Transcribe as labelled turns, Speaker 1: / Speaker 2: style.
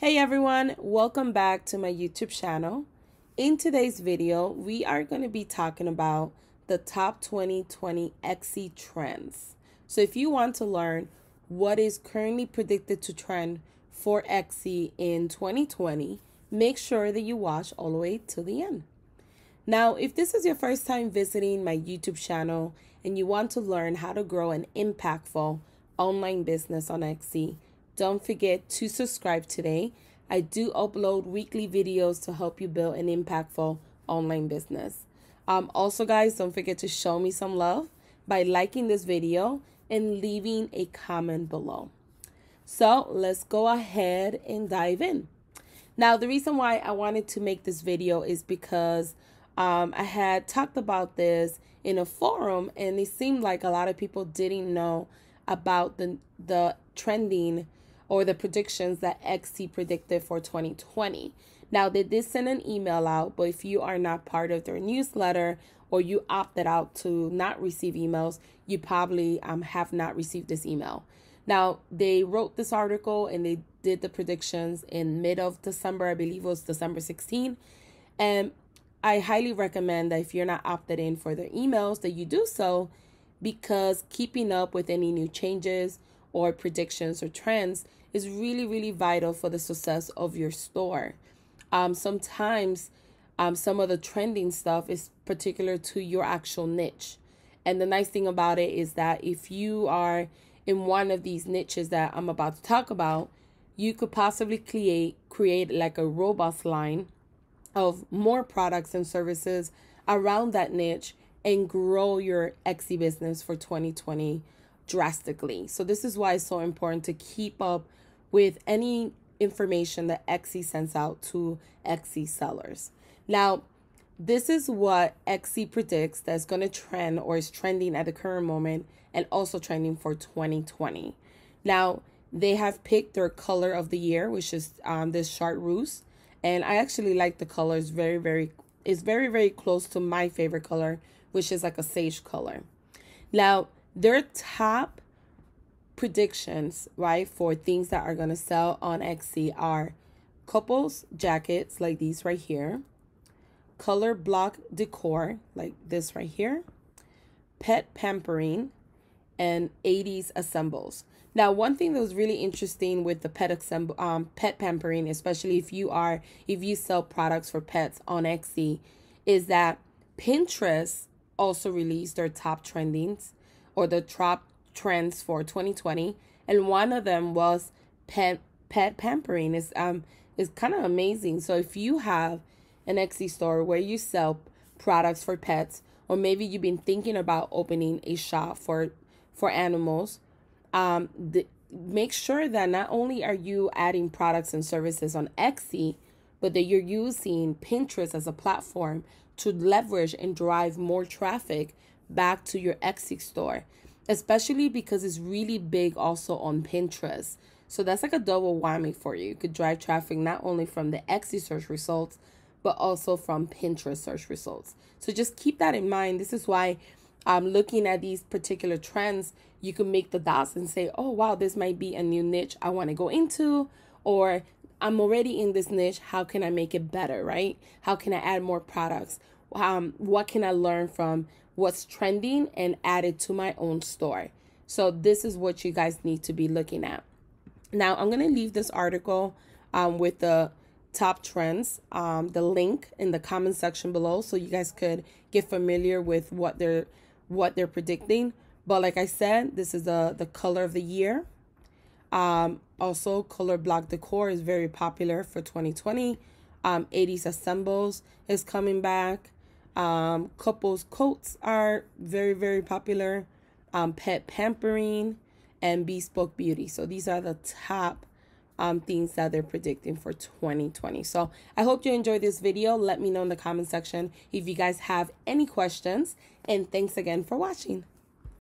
Speaker 1: Hey everyone, welcome back to my YouTube channel. In today's video, we are going to be talking about the top 2020 Etsy trends. So if you want to learn what is currently predicted to trend for Etsy in 2020, make sure that you watch all the way to the end. Now, if this is your first time visiting my YouTube channel and you want to learn how to grow an impactful online business on Etsy, don't forget to subscribe today. I do upload weekly videos to help you build an impactful online business. Also, guys, don't forget to show me some love by liking this video and leaving a comment below. So let's go ahead and dive in. Now, the reason why I wanted to make this video is because I had talked about this in a forum, and it seemed like a lot of people didn't know about the trending or the predictions that Etsy predicted for 2020. Now, they did send an email out, but if you are not part of their newsletter or you opted out to not receive emails, you probably have not received this email. Now, they wrote this article and they did the predictions in mid of December. I believe it was December 16. And I highly recommend that if you're not opted in for their emails, that you do so, because keeping up with any new changes or predictions or trends is really, really vital for the success of your store. Sometimes some of the trending stuff is particular to your actual niche. And the nice thing about it is that if you are in one of these niches that I'm about to talk about, you could possibly create like a robust line of more products and services around that niche and grow your Etsy business for 2020 drastically. So this is why it's so important to keep up with any information that Etsy sends out to Etsy sellers. Now, this is what Etsy predicts that's going to trend or is trending at the current moment and also trending for 2020. Now, they have picked their color of the year, which is this chartreuse. And I actually like the color. It's very close to my favorite color, which is like a sage color. Now, their top predictions, right, for things that are going to sell on Etsy are couples jackets like these right here, color block decor like this right here, pet pampering, and 80s assembles. Now, one thing that was really interesting with the pet pampering, especially if you sell products for pets on Etsy, is that Pinterest also released their top trendings or the top trends for 2020, and one of them was pet pampering. Is kind of amazing. So if you have an Etsy store where you sell products for pets, or maybe you've been thinking about opening a shop for animals, make sure that not only are you adding products and services on Etsy, but that you're using Pinterest as a platform to leverage and drive more traffic back to your Etsy store, especially because it's really big also on Pinterest. So that's like a double whammy for you. You could drive traffic not only from the Etsy search results, but also from Pinterest search results. So just keep that in mind. This is why looking at these particular trends, you can make the dots and say, oh, wow, this might be a new niche I want to go into, or I'm already in this niche. How can I make it better, right? How can I add more products? What can I learn from what's trending and add it to my own store? So this is what you guys need to be looking at. Now, I'm going to leave this article with the top trends, the link in the comment section below, so you guys could get familiar with what they're predicting. But like I said, this is the color of the year. Also, color block decor is very popular for 2020. 80s assembles is coming back. Couples coats are very popular. Pet pampering and bespoke beauty. So these are the top things that they're predicting for 2020. So I hope you enjoyed this video. Let me know in the comment section if you guys have any questions, and thanks again for watching.